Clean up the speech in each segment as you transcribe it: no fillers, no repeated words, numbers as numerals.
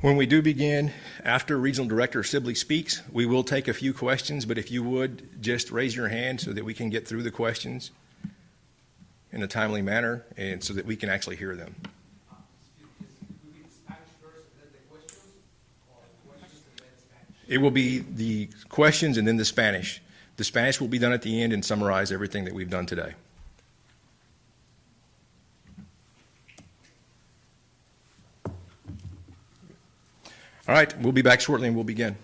When we do begin, after Regional Director Sibley speaks, we will take a few questions, but if you would, just raise your hand so that we can get through the questions in a timely manner and so that we can actually hear them. It will be the questions and then the Spanish. The Spanish will be done at the end and summarize everything that we've done today. All right, we'll be back shortly and we'll begin.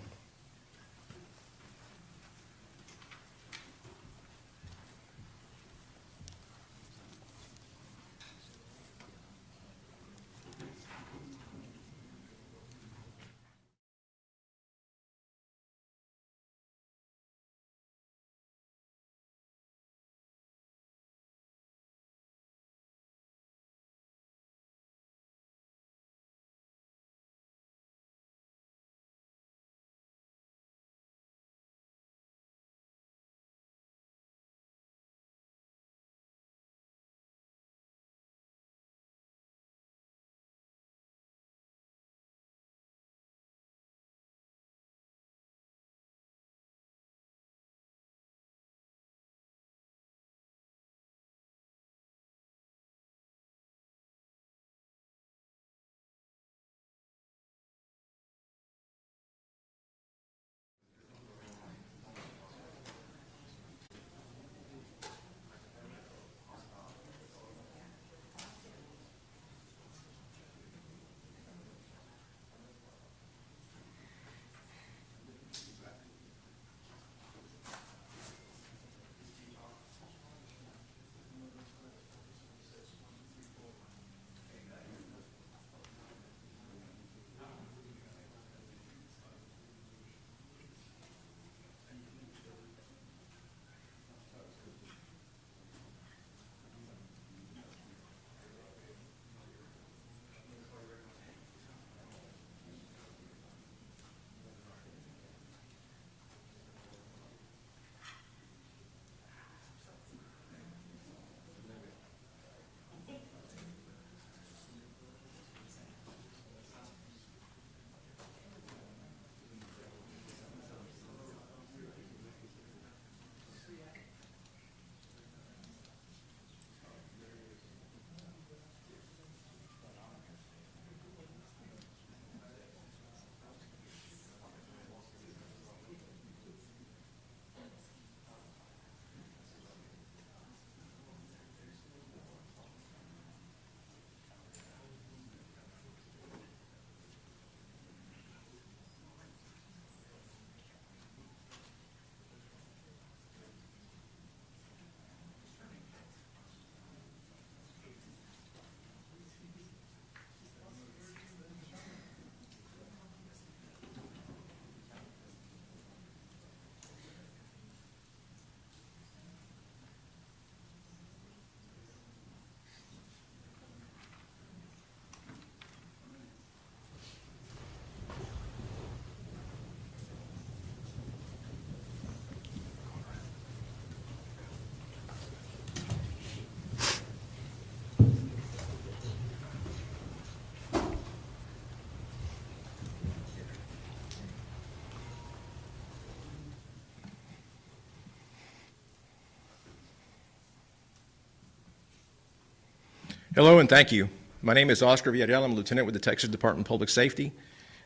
Hello and thank you. My name is Oscar Villarreal. I'm a lieutenant with the Texas Department of Public Safety.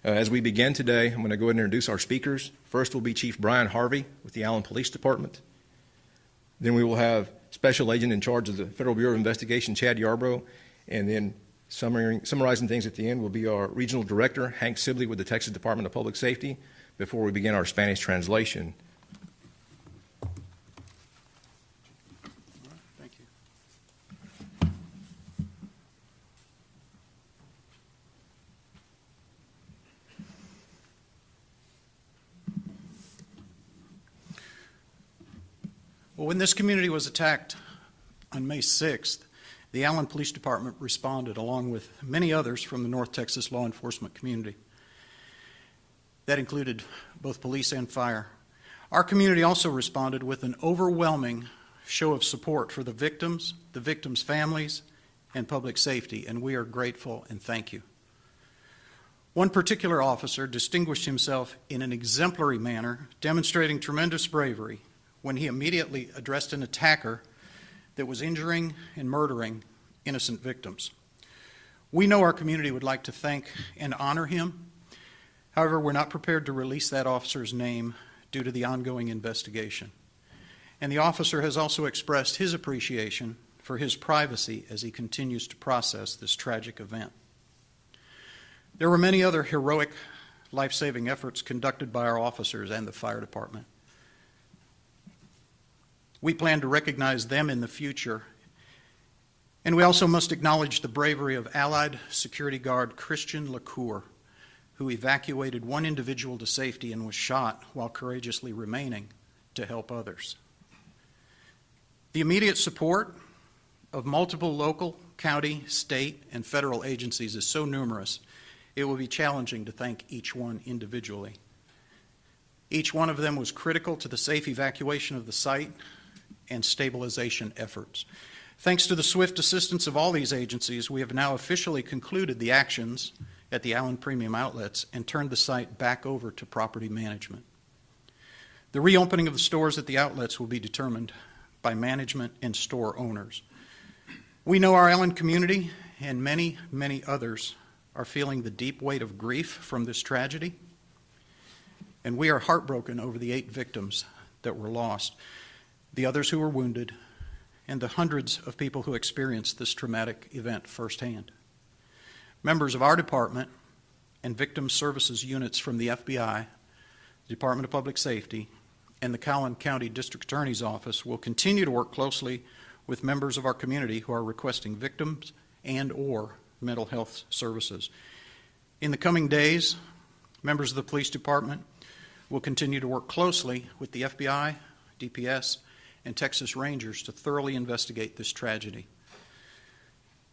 As we begin today, I'm going to go ahead and introduce our speakers. First will be Chief Brian Harvey with the Allen Police Department. Then we will have Special Agent in charge of the Federal Bureau of Investigation, Chad Yarbrough. And then summarizing things at the end will be our Regional Director, Hank Sibley with the Texas Department of Public Safety, before we begin our Spanish translation. Well, when this community was attacked on May 6th, the Allen Police Department responded along with many others from the North Texas law enforcement community. That included both police and fire. Our community also responded with an overwhelming show of support for the victims' families, and public safety, and we are grateful and thank you. One particular officer distinguished himself in an exemplary manner, demonstrating tremendous bravery when he immediately addressed an attacker that was injuring and murdering innocent victims. We know our community would like to thank and honor him. However, we're not prepared to release that officer's name due to the ongoing investigation. And the officer has also expressed his appreciation for his privacy as he continues to process this tragic event. There were many other heroic life-saving efforts conducted by our officers and the fire department. We plan to recognize them in the future, and we also must acknowledge the bravery of Allied Security Guard Christian LaCour, who evacuated one individual to safety and was shot while courageously remaining to help others. The immediate support of multiple local, county, state, and federal agencies is so numerous, it will be challenging to thank each one individually. Each one of them was critical to the safe evacuation of the site and stabilization efforts. Thanks to the swift assistance of all these agencies, we have now officially concluded the actions at the Allen Premium Outlets and turned the site back over to property management. The reopening of the stores at the outlets will be determined by management and store owners. We know our Allen community and many, many others are feeling the deep weight of grief from this tragedy, and we are heartbroken over the 8 victims that were lost, the others who were wounded, and the hundreds of people who experienced this traumatic event firsthand. Members of our department and victim services units from the FBI, the Department of Public Safety, and the Collin County District Attorney's Office will continue to work closely with members of our community who are requesting victims and/or mental health services. In the coming days, members of the police department will continue to work closely with the FBI, DPS, and Texas Rangers to thoroughly investigate this tragedy.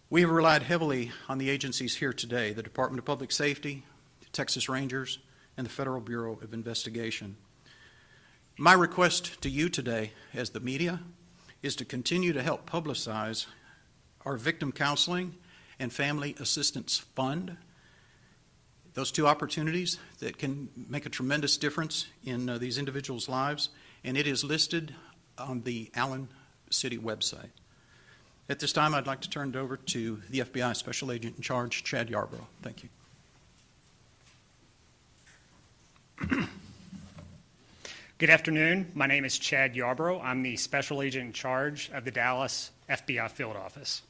We have relied heavily on the agencies here today, the Department of Public Safety, the Texas Rangers, and the Federal Bureau of Investigation. My request to you today, as the media, is to continue to help publicize our victim counseling and family assistance fund. Those 2 opportunities that can make a tremendous difference in these individuals' lives, and it is listed on the Allen City website. At this time, I'd like to turn it over to the FBI Special Agent in Charge, Chad Yarbrough. Thank you. Good afternoon. My name is Chad Yarbrough. I'm the Special Agent in charge of the Dallas FBI Field Office.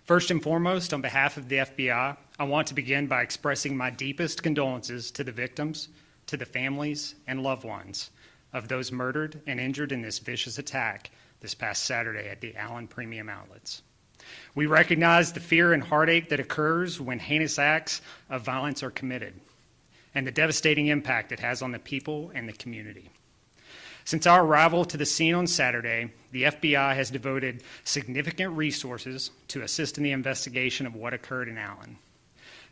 First and foremost, on behalf of the FBI, I want to begin by expressing my deepest condolences to the victims, to the families and loved ones of those murdered and injured in this vicious attack this past Saturday at the Allen Premium Outlets. We recognize the fear and heartache that occurs when heinous acts of violence are committed, and the devastating impact it has on the people and the community. Since our arrival to the scene on Saturday, the FBI has devoted significant resources to assist in the investigation of what occurred in Allen.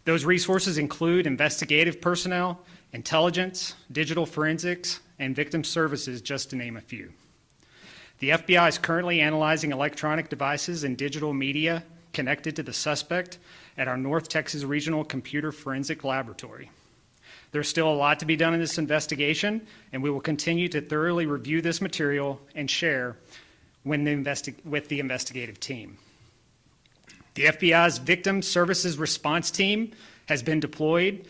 Those resources include investigative personnel, intelligence, digital forensics, and victim services, just to name a few. The FBI is currently analyzing electronic devices and digital media connected to the suspect at our North Texas Regional Computer Forensic Laboratory. There's still a lot to be done in this investigation, and we will continue to thoroughly review this material and share with the investigative team. The FBI's Victim Services Response Team has been deployed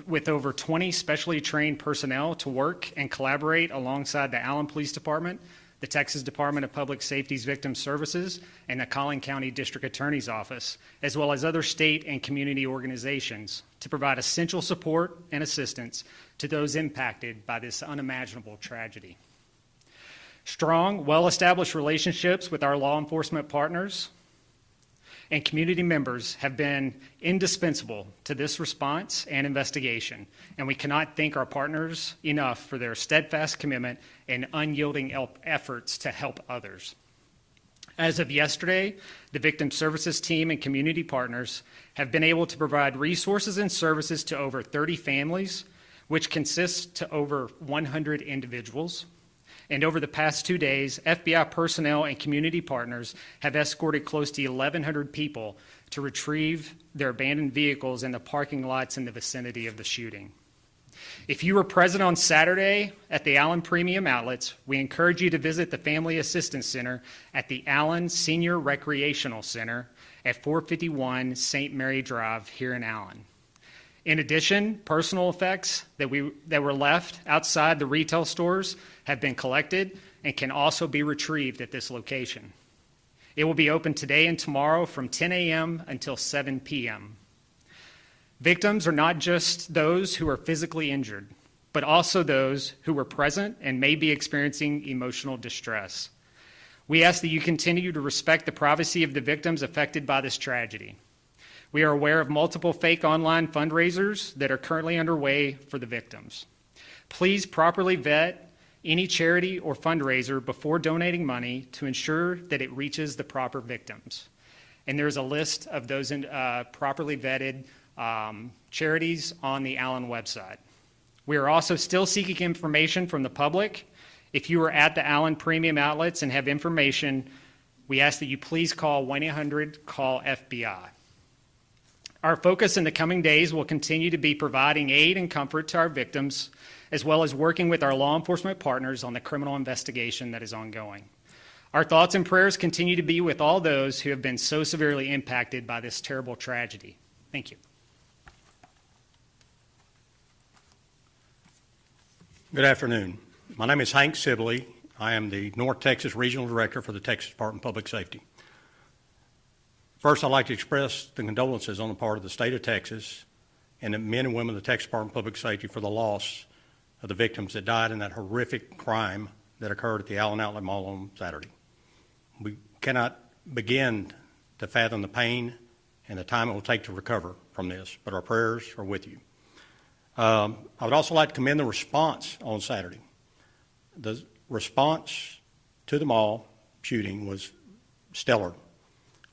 with over 20 specially trained personnel to work and collaborate alongside the Allen Police Department, the Texas Department of Public Safety's Victim Services, and the Collin County District Attorney's Office, as well as other state and community organizations, to provide essential support and assistance to those impacted by this unimaginable tragedy. Strong, well-established relationships with our law enforcement partners and community members have been indispensable to this response and investigation, and we cannot thank our partners enough for their steadfast commitment and unyielding efforts to help others. As of yesterday, the Victim Services Team and community partners have been able to provide resources and services to over 30 families, which consists to over 100 individuals, and over the past 2 days, FBI personnel and community partners have escorted close to 1,100 people to retrieve their abandoned vehicles in the parking lots in the vicinity of the shooting. If you were present on Saturday at the Allen Premium Outlets, we encourage you to visit the Family Assistance Center at the Allen Senior Recreational Center at 451 St. Mary Drive here in Allen. In addition, personal effects that were left outside the retail stores have been collected and can also be retrieved at this location. It will be open today and tomorrow from 10 a.m. until 7 p.m. Victims are not just those who are physically injured, but also those who were present and may be experiencing emotional distress. We ask that you continue to respect the privacy of the victims affected by this tragedy. We are aware of multiple fake online fundraisers that are currently underway for the victims. Please properly vet any charity or fundraiser before donating money to ensure that it reaches the proper victims. And there's a list of those properly vetted charities on the Allen website. We are also still seeking information from the public. If you are at the Allen Premium Outlets and have information, we ask that you please call 1-800-CALL-FBI. Our focus in the coming days will continue to be providing aid and comfort to our victims, as well as working with our law enforcement partners on the criminal investigation that is ongoing. Our thoughts and prayers continue to be with all those who have been so severely impacted by this terrible tragedy. Thank you. Good afternoon. My name is Hank Sibley. I am the North Texas Regional Director for the Texas Department of Public Safety. First, I'd like to express the condolences on the part of the state of Texas and the men and women of the Texas Department of Public Safety for the loss of the victims that died in that horrific crime that occurred at the Allen Outlet Mall on Saturday. We cannot begin to fathom the pain and the time it will take to recover from this, but our prayers are with you. I would also like to commend the response on Saturday. The response to the mall shooting was stellar.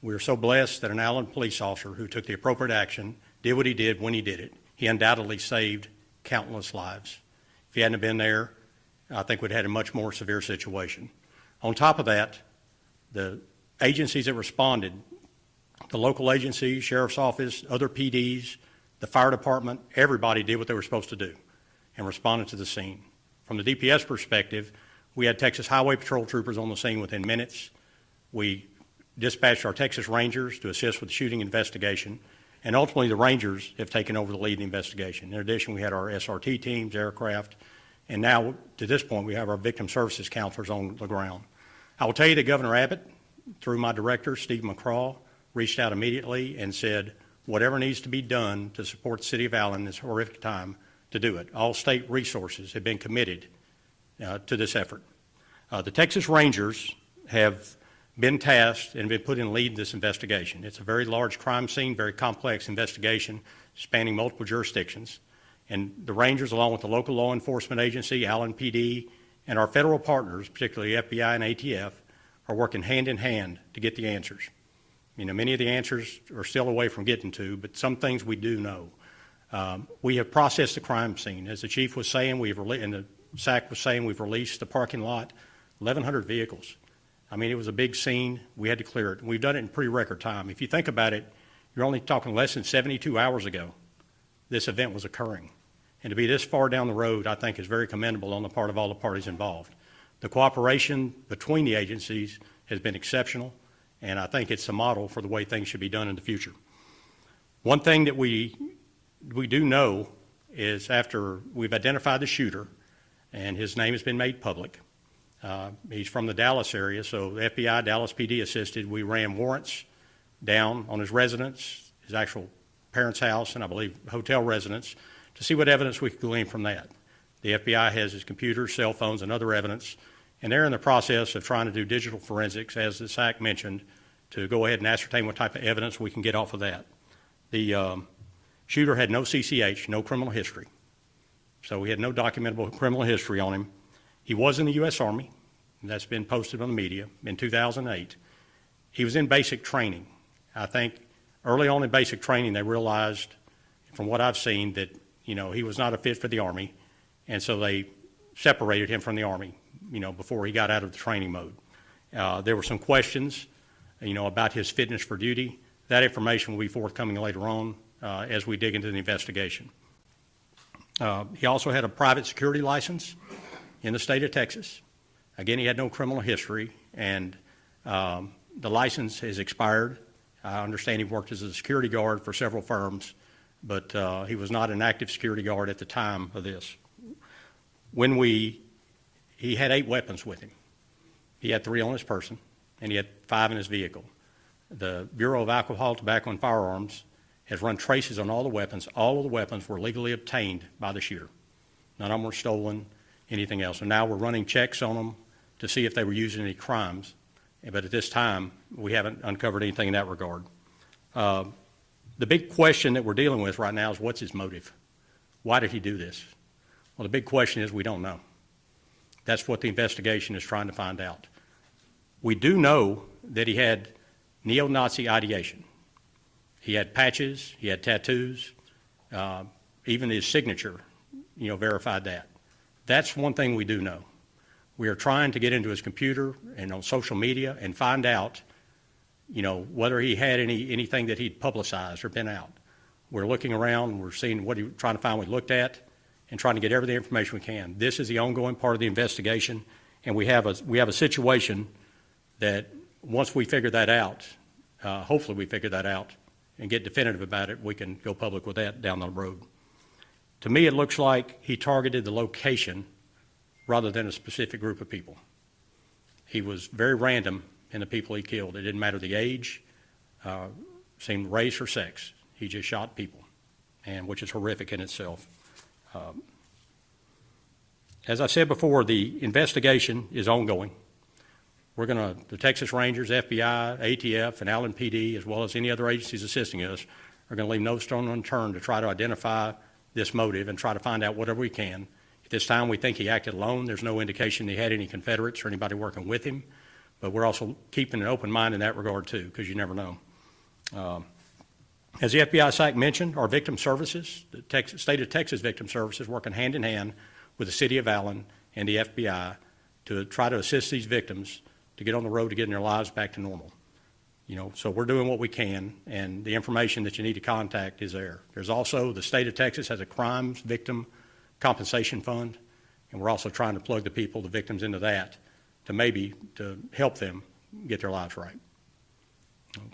We are so blessed that an Allen police officer who took the appropriate action did what he did when he did it. He undoubtedly saved countless lives. If he hadn't been there, I think we'd had a much more severe situation. On top of that, the agencies that responded, the local agencies, sheriff's office, other PDs, the fire department, everybody did what they were supposed to do and responded to the scene. From the DPS perspective, we had Texas Highway Patrol troopers on the scene within minutes. We dispatched our Texas Rangers to assist with the shooting investigation, and ultimately the Rangers have taken over the lead in the investigation. In addition, we had our SRT teams, aircraft, and now to this point we have our victim services counselors on the ground. I will tell you that Governor Abbott, through my director, Steve McCraw, reached out immediately and said whatever needs to be done to support the city of Allen in this horrific time, to do it. All state resources have been committed to this effort. The Texas Rangers have been tasked and been put in lead in this investigation. It's a very large crime scene, very complex investigation spanning multiple jurisdictions. And the Rangers, along with the local law enforcement agency, Allen PD, and our federal partners, particularly FBI and ATF, are working hand in hand to get the answers. You know, many of the answers are still away from getting to, but some things we do know. We have processed the crime scene. As the chief was saying, and the SAC was saying, we've released the parking lot, 1,100 vehicles. I mean, it was a big scene. We had to clear it. We've done it in pretty record time. If you think about it, you're only talking less than 72 hours ago this event was occurring. And to be this far down the road, I think, is very commendable on the part of all the parties involved. The cooperation between the agencies has been exceptional, and I think it's a model for the way things should be done in the future. One thing that we do know is after we've identified the shooter, and his name has been made public, he's from the Dallas area, so the FBI, Dallas PD assisted. We ran warrants down on his residence, his actual parents' house, and I believe hotel residence, to see what evidence we could glean from that. The FBI has his computers, cell phones, and other evidence, and they're in the process of trying to do digital forensics, as the SAC mentioned, to go ahead and ascertain what type of evidence we can get off of that. The shooter had no CCH, no criminal history, so we had no documentable criminal history on him. He was in the U.S. Army, and that's been posted on the media, in 2008. He was in basic training. I think early on in basic training they realized, from what I've seen, that he was not a fit for the Army, and so they separated him from the Army. before he got out of the training mode. There were some questions, about his fitness for duty. That information will be forthcoming later on as we dig into the investigation. He also had a private security license in the state of Texas. Again, he had no criminal history, and the license has expired. I understand he worked as a security guard for several firms, but he was not an active security guard at the time of this. He had 8 weapons with him. He had 3 on his person, and he had 5 in his vehicle. The Bureau of Alcohol, Tobacco, and Firearms has run traces on all the weapons. All of the weapons were legally obtained by the shooter. None of them were stolen, anything else. And now we're running checks on them to see if they were used in any crimes. But at this time, we haven't uncovered anything in that regard. The big question that we're dealing with right now is what's his motive? Why did he do this? Well, the big question is we don't know. That's what the investigation is trying to find out. We do know that he had neo-Nazi ideation. He had patches, he had tattoos, even his signature, verified that. That's one thing we do know. We are trying to get into his computer and on social media and find out, whether he had anything that he'd publicized or been out. We're looking around, we're seeing trying to find what he looked at and trying to get every the information we can. This is the ongoing part of the investigation, and we have a situation that once we figure that out, hopefully we figure that out and get definitive about it, we can go public with that down the road. To me, it looks like he targeted the location rather than a specific group of people. He was very random in the people he killed. It didn't matter the age, same race or sex. He just shot people, and which is horrific in itself. As I said before, the investigation is ongoing. The Texas Rangers, FBI, ATF, and Allen PD, as well as any other agencies assisting us, are going to leave no stone unturned to try to identify this motive and try to find out whatever we can. At this time, we think he acted alone. There's no indication he had any Confederates or anybody working with him, but we're also keeping an open mind in that regard too, because you never know. As the FBI SAC mentioned, our victim services, the state of Texas Victim Services, working hand in hand with the city of Allen and the FBI to try to assist these victims to get on the road to getting their lives back to normal. So we're doing what we can, and the information that you need to contact is there. There's also, the state of Texas has a crimes victim compensation fund, and we're also trying to plug the victims into that to help them get their lives right.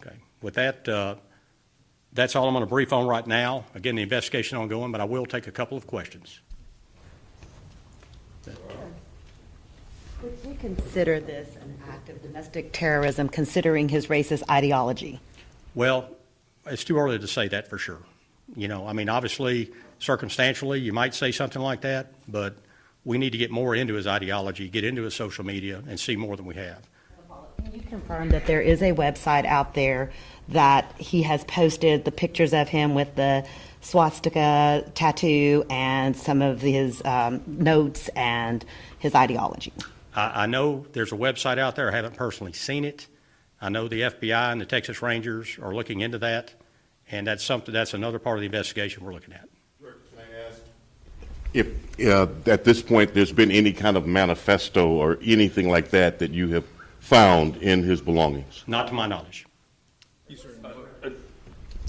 Okay. With that, that's all I'm going to brief on right now. Again, the investigation is ongoing, but I will take a couple of questions. Would you consider this an act of domestic terrorism, considering his racist ideology? Well, it's too early to say that for sure. Obviously, circumstantially, you might say something like that, but we need to get more into his ideology, get into his social media, and see more than we have. Can you confirm that there is a website out there that he has posted the pictures of him with the swastika tattoo and some of his notes and his ideology? I know there's a website out there. I haven't personally seen it. I know the FBI and the Texas Rangers are looking into that, and that's another part of the investigation we're looking at. Can I ask if at this point there's been any kind of manifesto or anything like that that you have found in his belongings? Not to my knowledge. Yes, sir.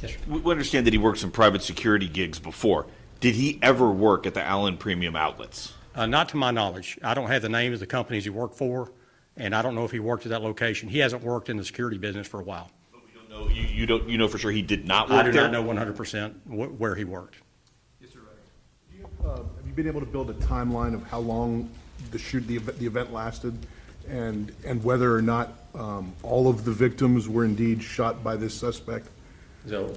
Yes, sir. We understand that he worked some private security gigs before. Did he ever work at the Allen Premium Outlets? Not to my knowledge. I don't have the names of the companies he worked for, and I don't know if he worked at that location. He hasn't worked in the security business for a while. But we don't know. You know for sure he did not work I do there? not know 100% where he worked. Yes, sir. Have you been able to build a timeline of how long the event lasted, and whether or not all of the victims were indeed shot by this suspect?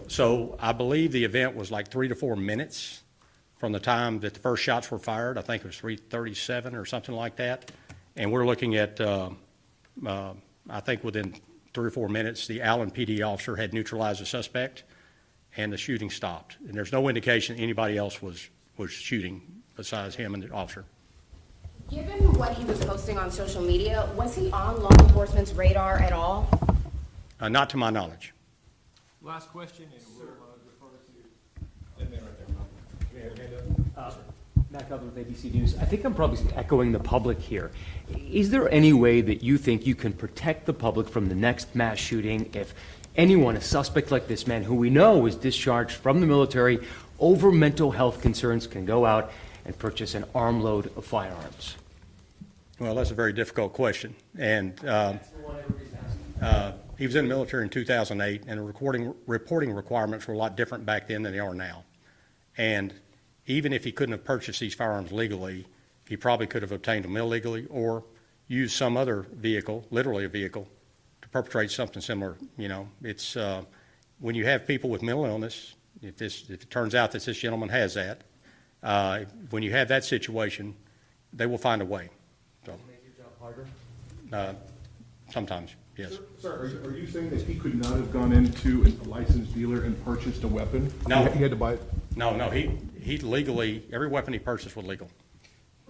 So I believe the event was like 3 to 4 minutes from the time that the first shots were fired. I think it was 3:37 or something like that. And we're looking at, I think within 3 or 4 minutes, the Allen PD officer had neutralized the suspect and the shooting stopped. And there's no indication anybody else was shooting besides him and the officer. Given what he was posting on social media, was he on law enforcement's radar at all? Not to my knowledge. Last question, and we'll defer to... Matt Cutler with ABC News. I think I'm probably echoing the public here. Is there any way that you think you can protect the public from the next mass shooting if anyone, a suspect like this man, who we know is discharged from the military over mental health concerns, can go out and purchase an armload of firearms? Well, that's a very difficult question. And he was in the military in 2008, and the reporting requirements were a lot different back then than they are now. And even if he couldn't have purchased these firearms legally, he probably could have obtained them illegally or used some other vehicle, literally a vehicle, to perpetrate something similar. You know, it's when you have people with mental illness, if it turns out that this gentleman has that, when you have that situation, they will find a way. So, Make your job harder? Sometimes, yes. Sir, are you saying that he could not have gone into a licensed dealer and purchased a weapon? No. He had to buy it? No, he legally, every weapon he purchased was legal.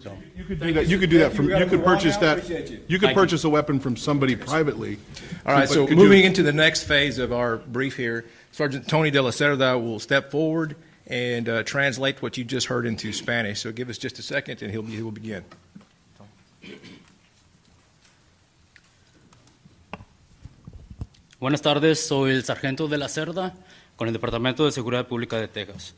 So, You could do that, you could do that from, you could purchase that, you could Thank you. purchase a weapon from somebody privately. All right, But so could you- moving into the next phase of our brief here, Sergeant Tony de la Cerda will step forward and translate what you just heard into Spanish. So give us just a second and he will begin. Buenas tardes, soy el sargento de la Cerda con el Departamento de Seguridad Pública de Texas.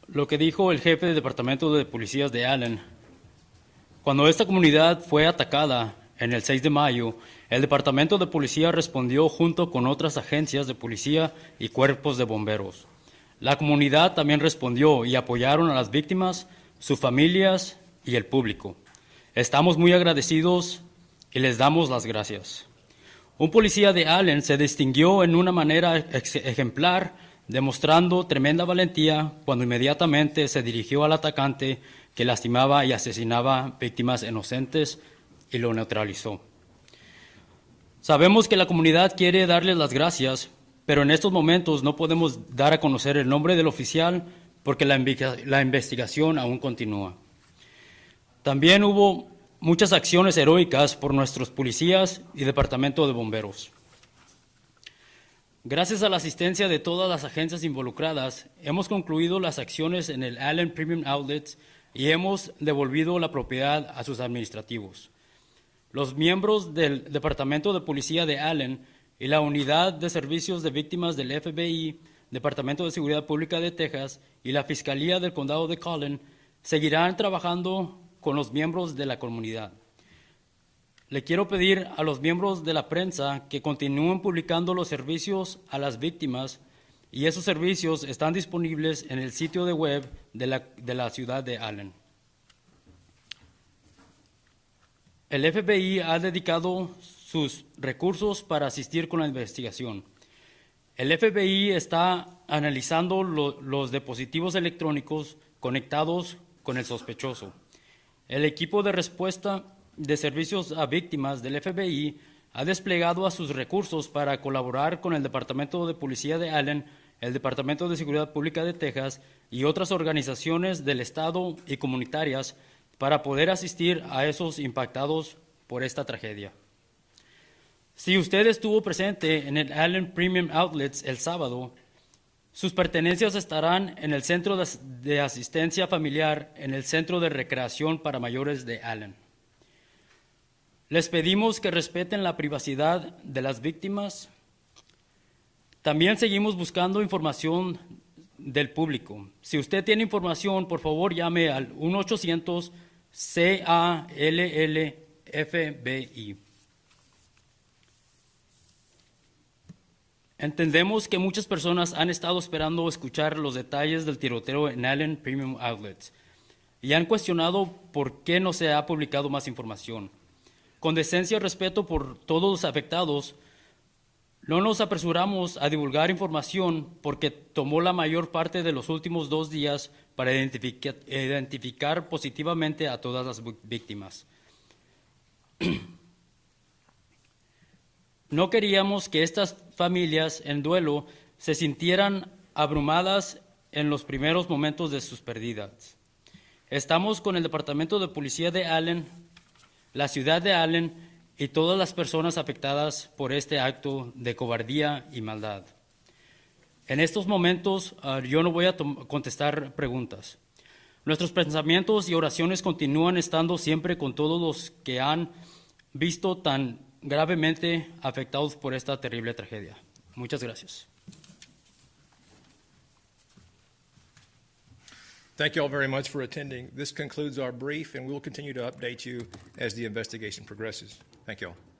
Lo que dijo el jefe del Departamento de Policías de Allen: cuando esta comunidad fue atacada en el 6 de mayo, el Departamento de Policía respondió junto con otras agencias de policía y cuerpos de bomberos. La comunidad también respondió y apoyaron a las víctimas, sus familias y el público. Estamos muy agradecidos y les damos las gracias. Un policía de Allen se distinguió en una manera ejemplar, demostrando tremenda valentía cuando inmediatamente se dirigió al atacante que lastimaba y asesinaba víctimas inocentes y lo neutralizó. Sabemos que la comunidad quiere darles las gracias, pero en estos momentos no podemos dar a conocer el nombre del oficial porque la investigación aún continúa. También hubo muchas acciones heroicas por nuestros policías y departamento de bomberos. Gracias a la asistencia de todas las agencias involucradas, hemos concluido las acciones en el Allen Premium Outlets y hemos devolvido la propiedad a sus administrativos. Los miembros del Departamento de Policía de Allen y la Unidad de Servicios de Víctimas del FBI, Departamento de Seguridad Pública de Texas y la Fiscalía del Condado de Collin seguirán trabajando con los miembros de la comunidad. Le quiero pedir a los miembros de la prensa que continúen publicando los servicios a las víctimas, y esos servicios están disponibles en el sitio de web de la ciudad de Allen. El FBI ha dedicado sus recursos para asistir con la investigación. El FBI está analizando los dispositivos electrónicos conectados con el sospechoso. El equipo de respuesta de servicios a víctimas del FBI ha desplegado a sus recursos para colaborar con el Departamento de Policía de Allen, el Departamento de Seguridad Pública de Texas y otras organizaciones del Estado y comunitarias para poder asistir a esos impactados por esta tragedia. Si usted estuvo presente en el Allen Premium Outlets el sábado, sus pertenencias estarán en el Centro de Asistencia Familiar en el Centro de Recreación para Mayores de Allen. Les pedimos que respeten la privacidad de las víctimas. También seguimos buscando información del público. Si usted tiene información, por favor llame al 1-800-CALL-FBI. Entendemos que muchas personas han estado esperando escuchar los detalles del tiroteo en Allen Premium Outlets y han cuestionado por qué no se ha publicado más información. Con decencia y respeto por todos los afectados, no nos apresuramos a divulgar información porque tomó la mayor parte de los últimos 2 días para identificar positivamente a todas las víctimas. No queríamos que estas familias en duelo se sintieran abrumadas en los primeros momentos de sus pérdidas. Estamos con el Departamento de Policía de Allen, la ciudad de Allen y todas las personas afectadas por este acto de cobardía y maldad. En estos momentos yo no voy a contestar preguntas. Nuestros pensamientos y oraciones continúan estando siempre con todos los que han visto tan gravemente afectados por esta terrible tragedia. Muchas gracias. Thank you all very much for attending. This concludes our brief, and we will continue to update you as the investigation progresses. Thank you all.